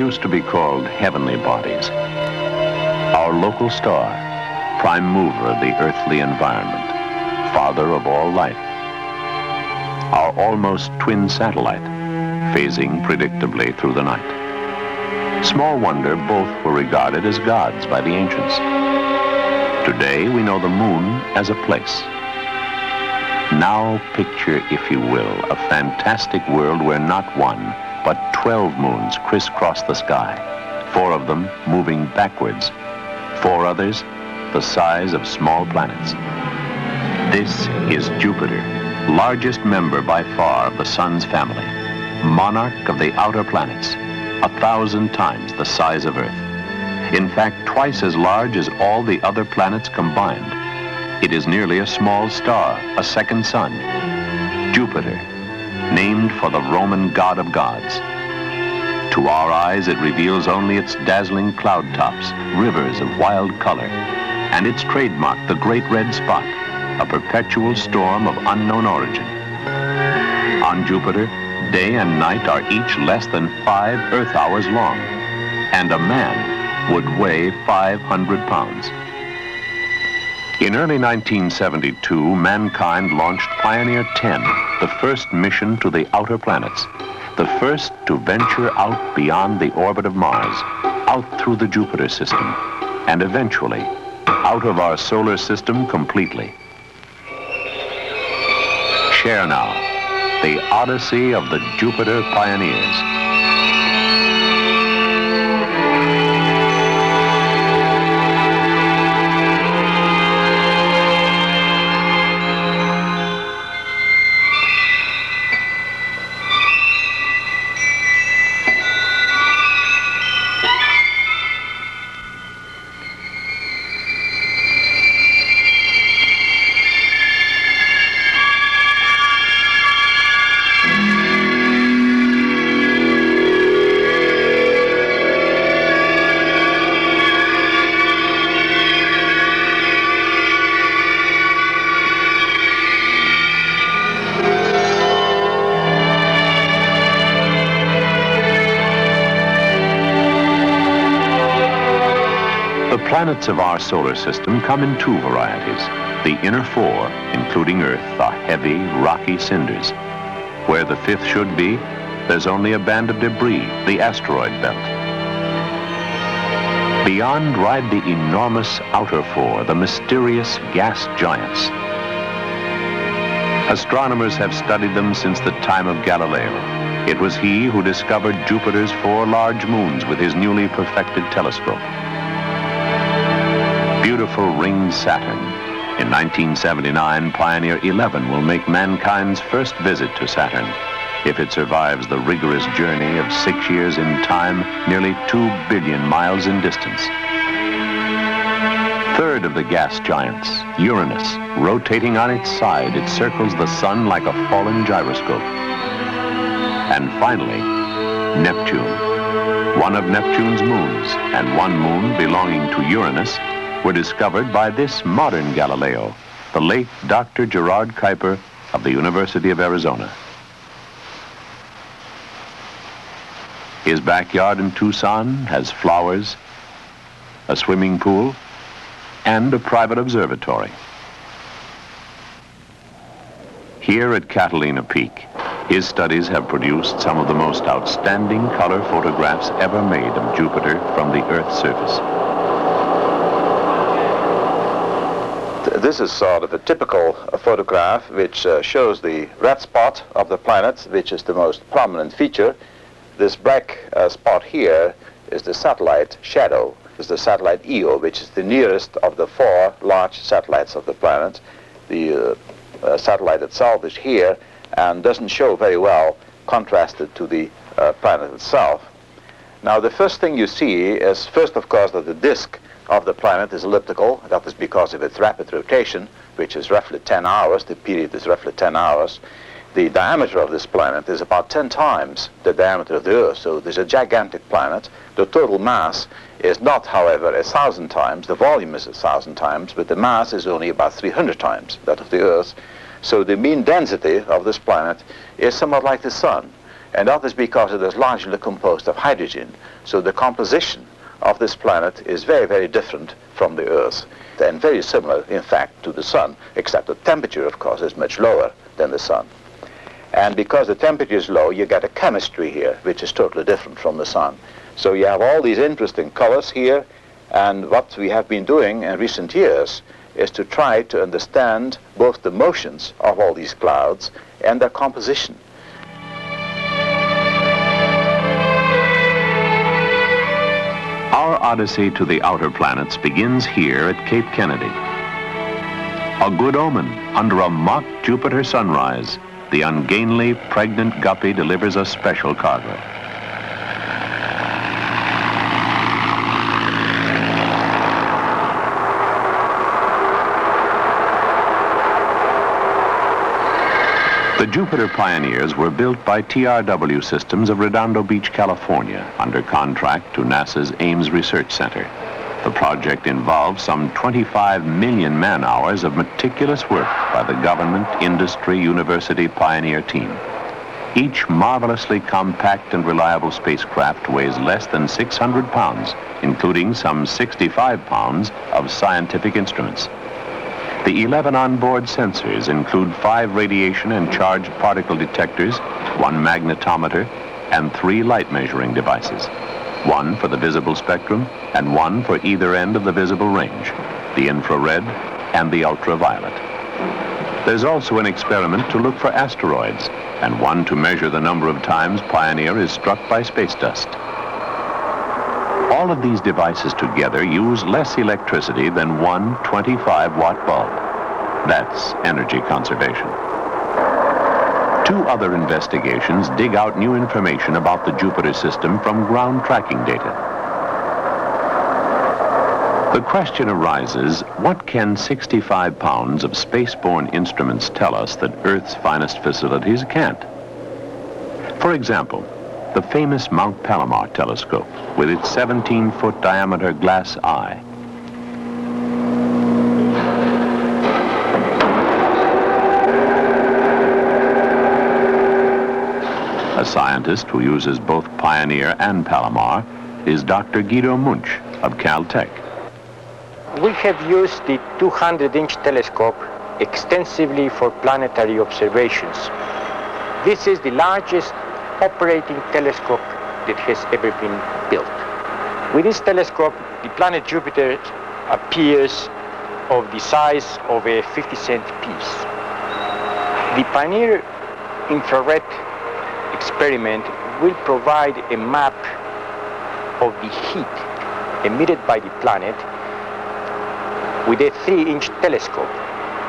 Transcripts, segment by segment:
used to be called heavenly bodies. Our local star, prime mover of the earthly environment, father of all life. Our almost twin satellite, phasing predictably through the night. Small wonder both were regarded as gods by the ancients. Today we know the moon as a place. Now picture, if you will, a fantastic world where not one, but 12 moons crisscross the sky, 4 of them moving backwards, 4 others the size of small planets. This is Jupiter, largest member by far of the Sun's family, monarch of the outer planets, 1,000 times the size of Earth. In fact, twice as large as all the other planets combined. It is nearly a small star, a second sun, Jupiter, named for the Roman god of gods. To our eyes, it reveals only its dazzling cloud tops, rivers of wild color, and its trademark, the great red spot, a perpetual storm of unknown origin. On Jupiter, day and night are each less than 5 Earth hours long, and a man would weigh 500 pounds. In early 1972, mankind launched Pioneer 10, the first mission to the outer planets, the first to venture out beyond the orbit of Mars, out through the Jupiter system, and eventually out of our solar system completely. Share now the odyssey of the Jupiter pioneers. The planets of our solar system come in 2 varieties. The inner 4, including Earth, are heavy, rocky cinders. Where the 5th should be, there's only a band of debris, the asteroid belt. Beyond ride the enormous outer 4, the mysterious gas giants. Astronomers have studied them since the time of Galileo. It was he who discovered Jupiter's 4 large moons with his newly perfected telescope. Beautiful ringed Saturn. In 1979, Pioneer 11 will make mankind's first visit to Saturn, if it survives the rigorous journey of 6 years in time, nearly 2 billion miles in distance. Third of the gas giants, Uranus, rotating on its side, it circles the sun like a fallen gyroscope. And finally, Neptune. One of Neptune's moons, and one moon belonging to Uranus, were discovered by this modern Galileo, the late Dr. Gerard Kuiper of the University of Arizona. His backyard in Tucson has flowers, a swimming pool, and a private observatory. Here at Catalina Peak, his studies have produced some of the most outstanding color photographs ever made of Jupiter from the Earth's surface. This is sort of a typical photograph which shows the red spot of the planet, which is the most prominent feature. This black spot here is the satellite shadow. Is the satellite Io, which is the nearest of the 4 large satellites of the planet. The satellite itself is here and doesn't show very well contrasted to the planet itself. Now the first thing you see is first, of course, that the disk of the planet is elliptical. That is because of its rapid rotation, which is roughly 10 hours. The period is roughly 10 hours. The diameter of this planet is about 10 times the diameter of the Earth, so there's a gigantic planet. The total mass is not, however, 1,000 times. The volume is 1,000 times, but the mass is only about 300 times that of the Earth. So the mean density of this planet is somewhat like the Sun. And that is because it is largely composed of hydrogen. So the composition of this planet is very, very different from the Earth, and very similar, in fact, to the Sun, except the temperature, of course, is much lower than the Sun. And because the temperature is low, you get a chemistry here, which is totally different from the Sun. So you have all these interesting colors here, and what we have been doing in recent years is to try to understand both the motions of all these clouds and their composition. Our odyssey to the outer planets begins here at Cape Kennedy. A good omen under a mock Jupiter sunrise. The ungainly, pregnant guppy delivers a special cargo. The Jupiter Pioneers were built by TRW Systems of Redondo Beach, California, under contract to NASA's Ames Research Center. The project involved some 25 million man-hours of meticulous work by the government, industry, university pioneer team. Each marvelously compact and reliable spacecraft weighs less than 600 pounds, including some 65 pounds of scientific instruments. The 11 onboard sensors include 5 radiation and charged particle detectors, 1 magnetometer, and 3 light measuring devices. 1 for the visible spectrum and 1 for either end of the visible range, the infrared and the ultraviolet. There's also an experiment to look for asteroids and 1 to measure the number of times Pioneer is struck by space dust. All of these devices together use less electricity than one 25-watt bulb. That's energy conservation. 2 other investigations dig out new information about the Jupiter system from ground tracking data. The question arises, what can 65 pounds of spaceborne instruments tell us that Earth's finest facilities can't? For example, the famous Mount Palomar telescope with its 17-foot diameter glass eye. A scientist who uses both Pioneer and Palomar is Dr. Guido Munch of Caltech. We have used the 200-inch telescope extensively for planetary observations. This is the largest operating telescope that has ever been built. With this telescope, the planet Jupiter appears of the size of a 50-cent piece. The Pioneer infrared experiment will provide a map of the heat emitted by the planet with a 3-inch telescope.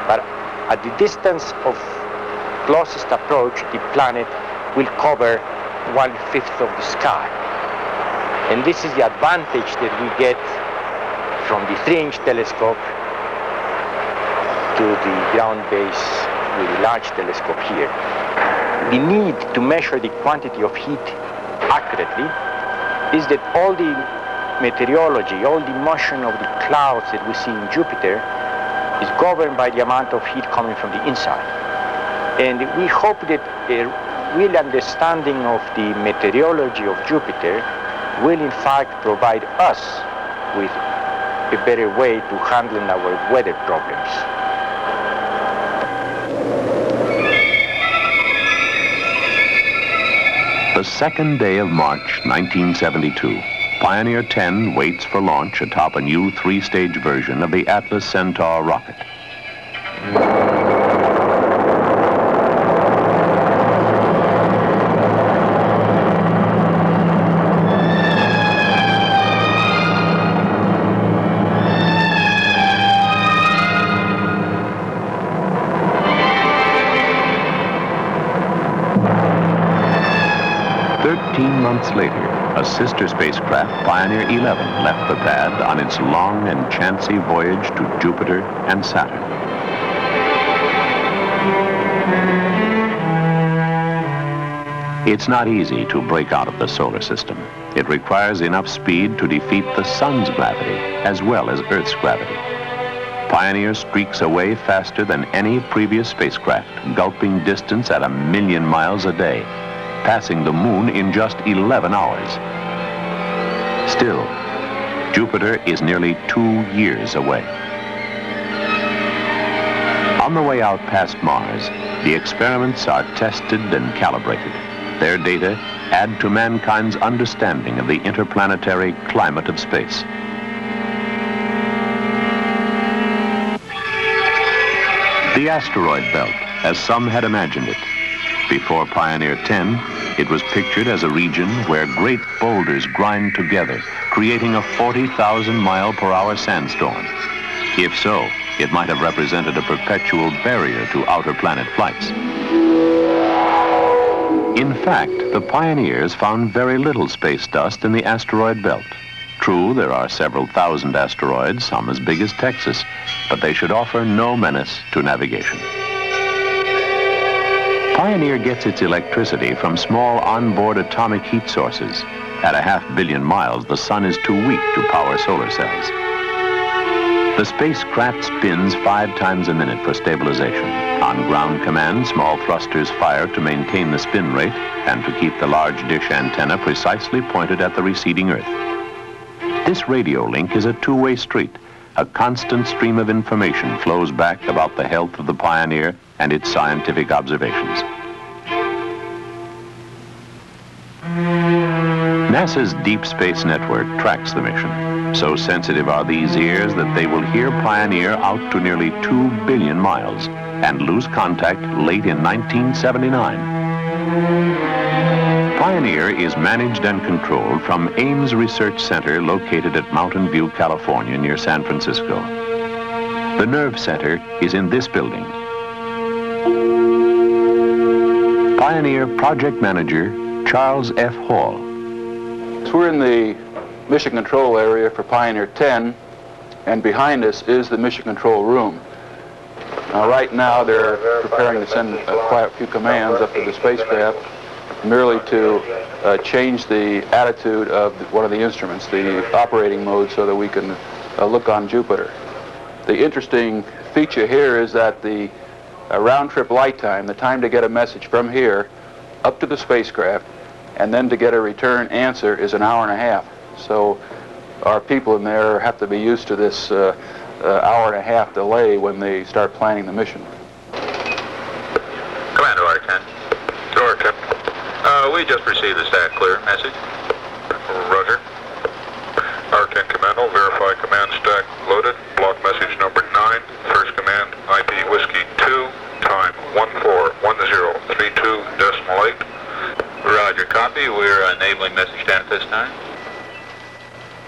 But at the distance of closest approach, the planet will cover 1/5 of the sky. And this is the advantage that we get from the 3-inch telescope to the ground base with a large telescope here. The need to measure the quantity of heat accurately is that all the meteorology, all the motion of the clouds that we see in Jupiter is governed by the amount of heat coming from the inside. And we hope that a real understanding of the meteorology of Jupiter will in fact provide us with a better way to handle our weather problems. The second day of March 1972, Pioneer 10 waits for launch atop a new 3-stage version of the Atlas Centaur rocket. Months later, a sister spacecraft, Pioneer 11, left the pad on its long and chancy voyage to Jupiter and Saturn. It's not easy to break out of the solar system. It requires enough speed to defeat the sun's gravity as well as Earth's gravity. Pioneer streaks away faster than any previous spacecraft, gulping distance at 1,000,000 miles a day, passing the moon in just 11 hours. Still, Jupiter is nearly 2 years away. On the way out past Mars, the experiments are tested and calibrated. Their data add to mankind's understanding of the interplanetary climate of space. The asteroid belt, as some had imagined it. Before Pioneer 10, it was pictured as a region where great boulders grind together, creating a 40,000-mile-per-hour sandstorm. If so, it might have represented a perpetual barrier to outer planet flights. In fact, the pioneers found very little space dust in the asteroid belt. True, there are several thousand asteroids, some as big as Texas, but they should offer no menace to navigation. Pioneer gets its electricity from small onboard atomic heat sources. At 500 million miles, the sun is too weak to power solar cells. The spacecraft spins 5 times a minute for stabilization. On ground command, small thrusters fire to maintain the spin rate and to keep the large dish antenna precisely pointed at the receding Earth. This radio link is a two-way street. A constant stream of information flows back about the health of the Pioneer and its scientific observations. NASA's Deep Space Network tracks the mission. So sensitive are these ears that they will hear Pioneer out to nearly 2 billion miles and lose contact late in 1979. Pioneer is managed and controlled from Ames Research Center located at Mountain View, California, near San Francisco. The Nerve Center is in this building. Pioneer Project Manager Charles F. Hall. So we're in the mission control area for Pioneer 10, and behind us is the mission control room. Now, right now they're preparing to send quite a few commands up to the spacecraft, merely to change the attitude of one of the instruments, the operating mode, so that we can look on Jupiter. The interesting feature here is that the round-trip light time, the time to get a message from here up to the spacecraft and then to get a return answer, is an hour and a half. So our people in there have to be used to this hour and a half delay when they start planning the mission. Commander R10. Door, Captain. We just received the stat clear message. Roger. R10 Commando, verify command stack loaded. Block message number 9. First command, IP Whiskey 2, time 141032.8. Roger, copy. We're enabling message down at this time.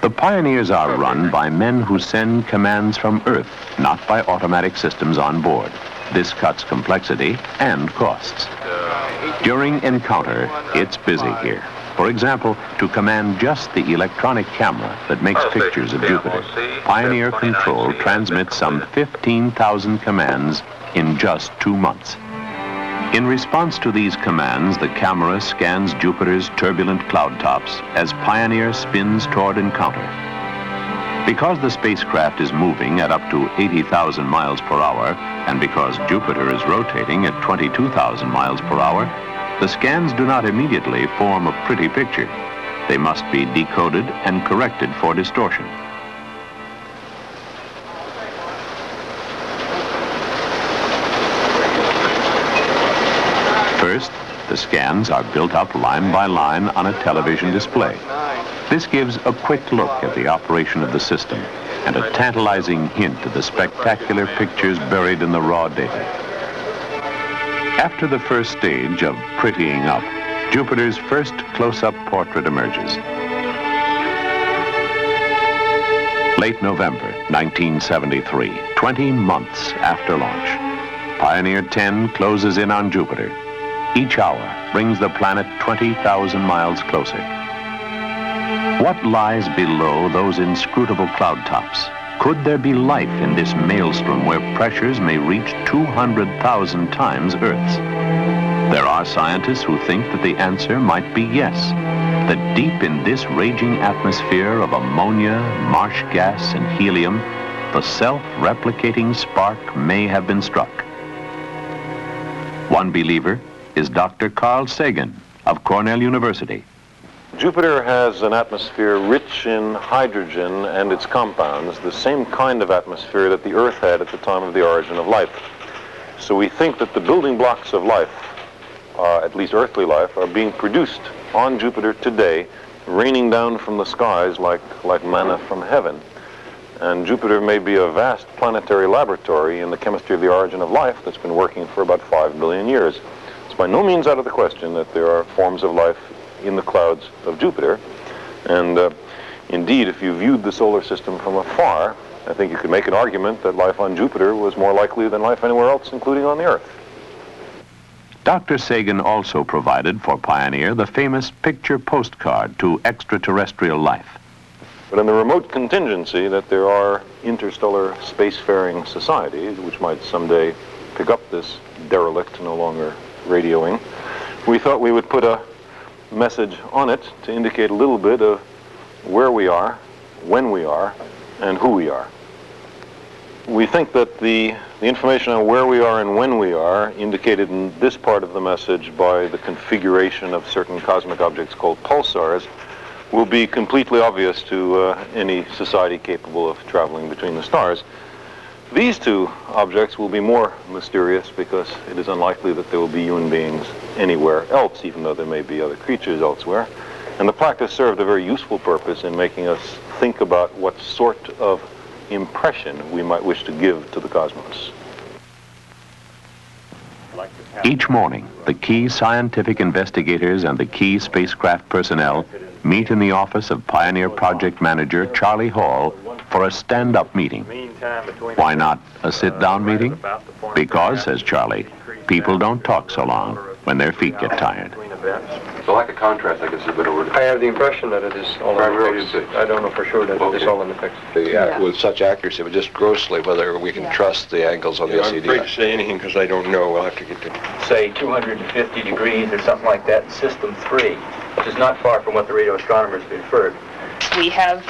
The Pioneers are run by men who send commands from Earth, not by automatic systems on board. This cuts complexity and costs. During encounter, it's busy here. For example, to command just the electronic camera that makes pictures of Jupiter, Pioneer Control transmits some 15,000 commands in just 2 months. In response to these commands, the camera scans Jupiter's turbulent cloud tops as Pioneer spins toward encounter. Because the spacecraft is moving at up to 80,000 miles per hour, and because Jupiter is rotating at 22,000 miles per hour, the scans do not immediately form a pretty picture. They must be decoded and corrected for distortion. First, the scans are built up line by line on a television display. This gives a quick look at the operation of the system and a tantalizing hint of the spectacular pictures buried in the raw data. After the first stage of prettying up, Jupiter's first close-up portrait emerges. Late November 1973, 20 months after launch, Pioneer 10 closes in on Jupiter. Each hour brings the planet 20,000 miles closer. What lies below those inscrutable cloud tops? Could there be life in this maelstrom where pressures may reach 200,000 times Earth's? There are scientists who think that the answer might be yes, that deep in this raging atmosphere of ammonia, marsh gas, and helium, the self-replicating spark may have been struck. One believer is Dr. Carl Sagan, of Cornell University. Jupiter has an atmosphere rich in hydrogen and its compounds, the same kind of atmosphere that the Earth had at the time of the origin of life. So we think that the building blocks of life, at least earthly life, are being produced on Jupiter today, raining down from the skies like manna from heaven. And Jupiter may be a vast planetary laboratory in the chemistry of the origin of life that's been working for about 5 billion years. It's by no means out of the question that there are forms of life in the clouds of Jupiter. And indeed, if you viewed the solar system from afar, I think you could make an argument that life on Jupiter was more likely than life anywhere else, including on the Earth. Dr. Sagan also provided for Pioneer the famous picture postcard to extraterrestrial life. But in the remote contingency that there are interstellar spacefaring societies which might someday pick up this derelict, no longer radioing, we thought we would put a message on it to indicate a little bit of where we are, when we are, and who we are. We think that the information on where we are and when we are, indicated in this part of the message by the configuration of certain cosmic objects called pulsars, will be completely obvious to any society capable of traveling between the stars. These two objects will be more mysterious because it is unlikely that there will be human beings anywhere else, even though there may be other creatures elsewhere. And the plaque has served a very useful purpose in making us think about what sort of impression we might wish to give to the cosmos. Each morning, the key scientific investigators and the key spacecraft personnel meet in the office of Pioneer Project Manager Charlie Hall for a stand-up meeting. Why not a sit-down meeting? Because, says Charlie, people don't talk so long when their feet get tired. So like a contrast, I guess, is a better word. I have the impression that it is all in the fix. I don't know for sure that it is all in the fix. With such accuracy, but just grossly, whether we can trust the angles on the LCD. I'm afraid to say anything because I don't know. We'll have to get to say 250 degrees or something like that in System 3, which is not far from what the radio astronomers have inferred. We have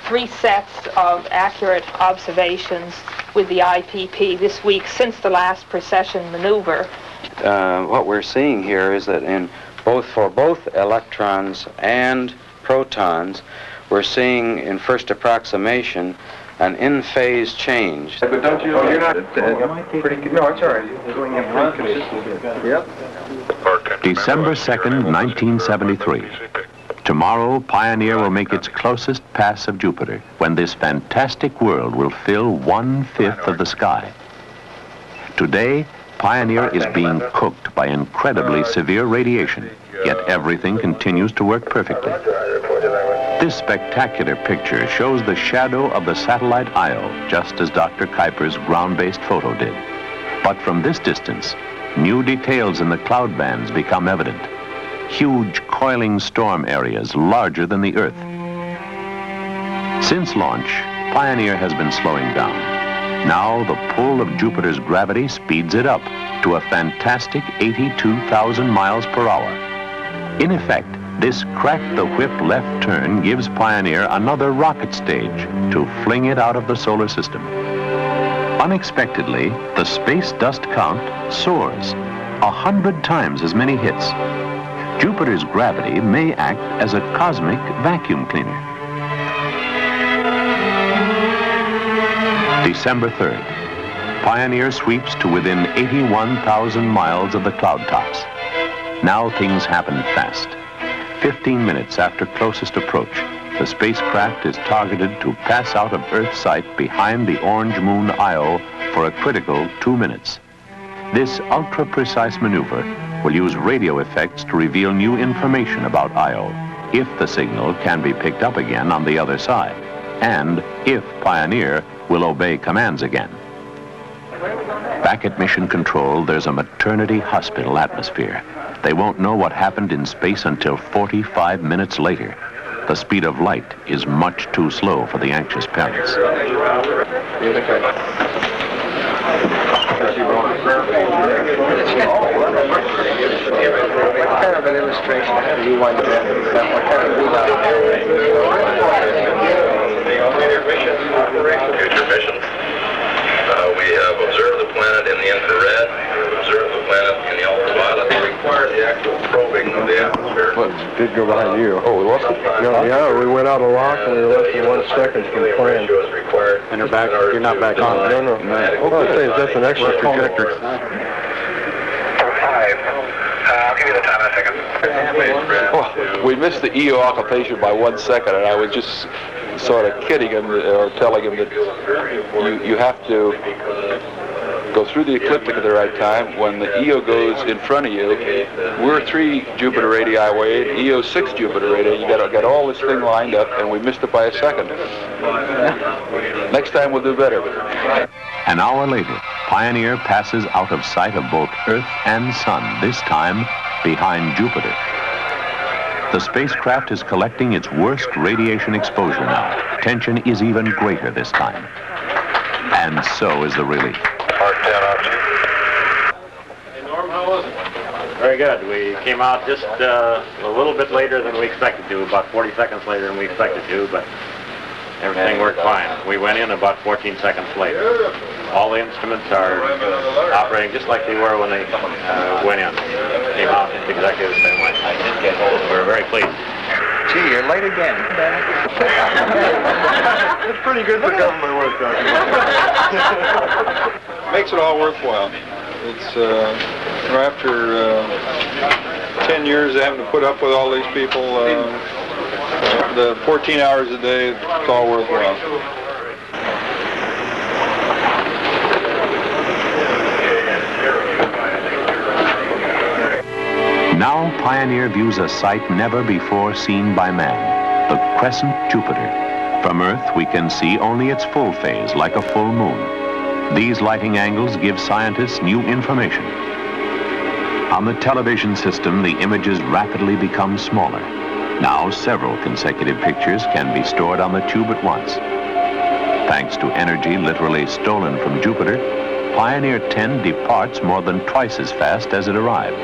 3 sets of accurate observations with the IPP this week since the last precession maneuver. What we're seeing here is that for both electrons and protons, we're seeing in first approximation an in-phase change. But don't you? Oh, you're not pretty good. No, it's all right. You're going in pretty consistent. Yep. December 2nd, 1973. Tomorrow, Pioneer will make its closest pass of Jupiter, when this fantastic world will fill 1/5 of the sky. Today, Pioneer is being cooked by incredibly severe radiation, yet everything continues to work perfectly. This spectacular picture shows the shadow of the satellite Io, just as Dr. Kuiper's ground-based photo did. But from this distance, new details in the cloud bands become evident. Huge coiling storm areas larger than the Earth. Since launch, Pioneer has been slowing down. Now the pull of Jupiter's gravity speeds it up to a fantastic 82,000 miles per hour. In effect, this crack-the-whip left turn gives Pioneer another rocket stage to fling it out of the solar system. Unexpectedly, the space dust count soars, 100 times as many hits. Jupiter's gravity may act as a cosmic vacuum cleaner. December 3rd. Pioneer sweeps to within 81,000 miles of the cloud tops. Now things happen fast. 15 minutes after closest approach, the spacecraft is targeted to pass out of Earth's sight behind the orange moon Io for a critical 2 minutes. This ultra-precise maneuver will use radio effects to reveal new information about Io, if the signal can be picked up again on the other side, and if Pioneer will obey commands again. Back at Mission Control, there's a maternity hospital atmosphere. They won't know what happened in space until 45 minutes later. The speed of light is much too slow for the anxious parents. What kind of an illustration do you want to get? What kind of Future mission. We have observed the planet in the infrared. We have observed the planet in the ultraviolet. They require the actual probing of the atmosphere. Did go behind you. Oh, we lost it? No, yeah, we went out of lock and we were less than 1 second from plan. And you're not back on, right? No. Oh, it says that's an extra projector. 5. I'll give you the time in a second. Oh, we missed the EO occupation by 1 second, and I was just sort of kidding him or telling him that you have to go through the ecliptic at the right time. When the EO goes in front of you, we're 3 Jupiter radii away, and EO 6 Jupiter radii. You got to get all this thing lined up, and we missed it by a second. Next time we'll do better. An hour later, Pioneer passes out of sight of both Earth and Sun, this time behind Jupiter. The spacecraft is collecting its worst radiation exposure now. Tension is even greater this time. And so is the relief. Norm, how was it? Very good. We came out just a little bit later than we expected to, about 40 seconds later than we expected to, but everything worked fine. We went in about 14 seconds later. All the instruments are operating just like they were when they went in. Came out exactly the same way. We're very pleased. Gee, you're late again. It's pretty good for government work, Dr. Makes it all worthwhile. It's after 10 years of having to put up with all these people, the 14 hours a day, it's all worthwhile. Now Pioneer views a sight never before seen by man, the crescent Jupiter. From Earth, we can see only its full phase, like a full moon. These lighting angles give scientists new information. On the television system, the images rapidly become smaller. Now, several consecutive pictures can be stored on the tube at once. Thanks to energy literally stolen from Jupiter, Pioneer 10 departs more than twice as fast as it arrived.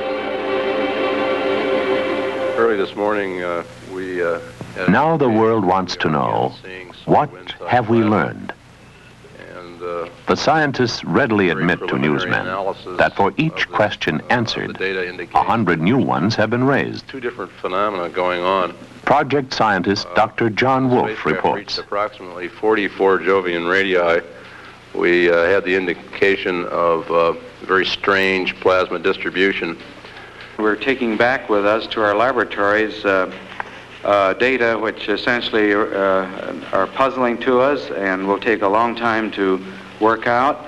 Early this morning, Now the world wants to know, what have we learned? The scientists readily admit to newsmen that for each question answered, 100 new ones have been raised. 2 different phenomena going on. Project scientist Dr. John Wolfe reports. Reached approximately 44 Jovian radii. We had the indication of very strange plasma distribution. We're taking back with us to our laboratories data which essentially are puzzling to us and will take a long time to work out.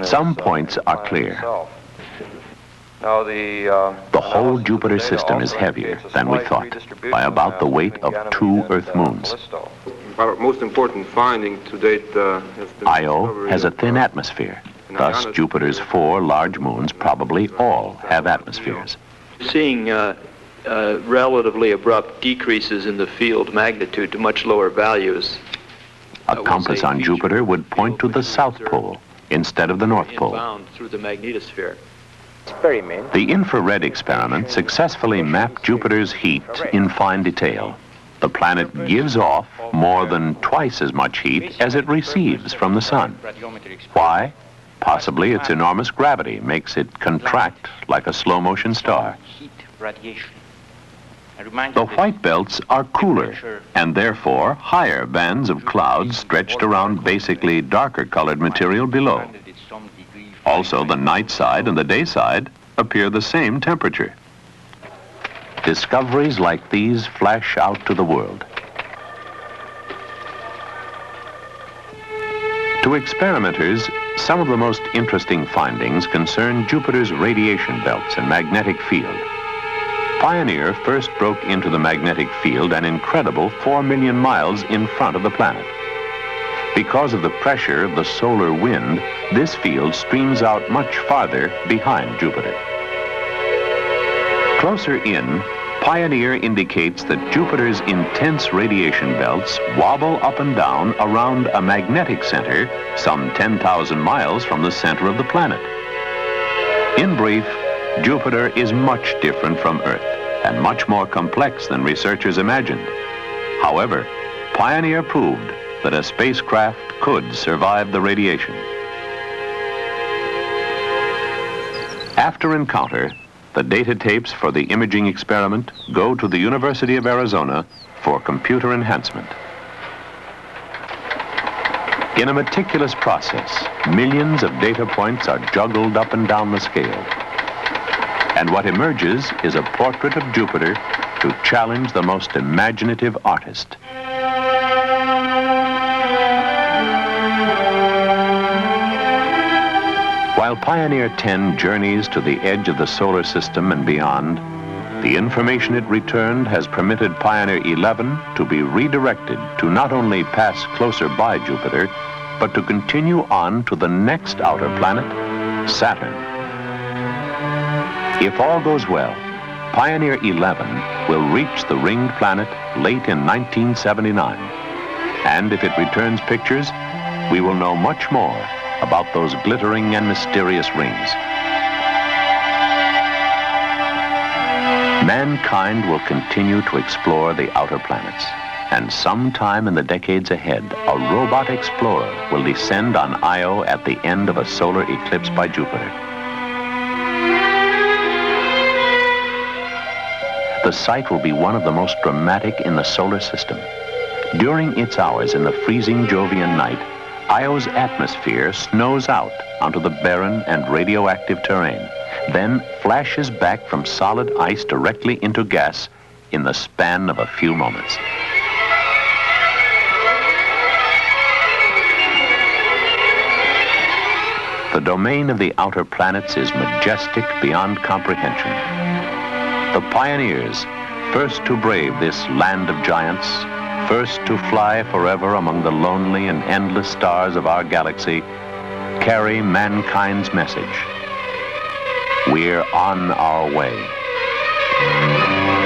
Some points are clear. The whole Jupiter system is heavier than we thought, by about the weight of 2 Earth moons. Our most important finding to date has been Io has a thin atmosphere. Thus, Jupiter's 4 large moons probably all have atmospheres. Seeing relatively abrupt decreases in the field magnitude to much lower values. A compass on Jupiter would point to the South Pole instead of the North Pole. Through the magnetosphere. The infrared experiment successfully mapped Jupiter's heat in fine detail. The planet gives off more than twice as much heat as it receives from the sun. Why? Possibly its enormous gravity makes it contract like a slow-motion star. The white belts are cooler, and therefore higher bands of clouds stretched around basically darker-colored material below. Also, the night side and the day side appear the same temperature. Discoveries like these flash out to the world. To experimenters, some of the most interesting findings concern Jupiter's radiation belts and magnetic field. Pioneer first broke into the magnetic field an incredible 4 million miles in front of the planet. Because of the pressure of the solar wind, this field streams out much farther behind Jupiter. Closer in, Pioneer indicates that Jupiter's intense radiation belts wobble up and down around a magnetic center some 10,000 miles from the center of the planet. In brief, Jupiter is much different from Earth and much more complex than researchers imagined. However, Pioneer proved that a spacecraft could survive the radiation. After encounter, The data tapes for the imaging experiment go to the University of Arizona for computer enhancement. In a meticulous process, millions of data points are juggled up and down the scale. And what emerges is a portrait of Jupiter to challenge the most imaginative artist. While Pioneer 10 journeys to the edge of the solar system and beyond, the information it returned has permitted Pioneer 11 to be redirected to not only pass closer by Jupiter, but to continue on to the next outer planet, Saturn. If all goes well, Pioneer 11 will reach the ringed planet late in 1979. And if it returns pictures, we will know much more about those glittering and mysterious rings. Mankind will continue to explore the outer planets, and sometime in the decades ahead, a robot explorer will descend on Io at the end of a solar eclipse by Jupiter. The sight will be one of the most dramatic in the solar system. During its hours in the freezing Jovian night, Io's atmosphere snows out onto the barren and radioactive terrain, then flashes back from solid ice directly into gas in the span of a few moments. The domain of the outer planets is majestic beyond comprehension. The pioneers, first to brave this land of giants, first to fly forever among the lonely and endless stars of our galaxy, carry mankind's message. We're on our way.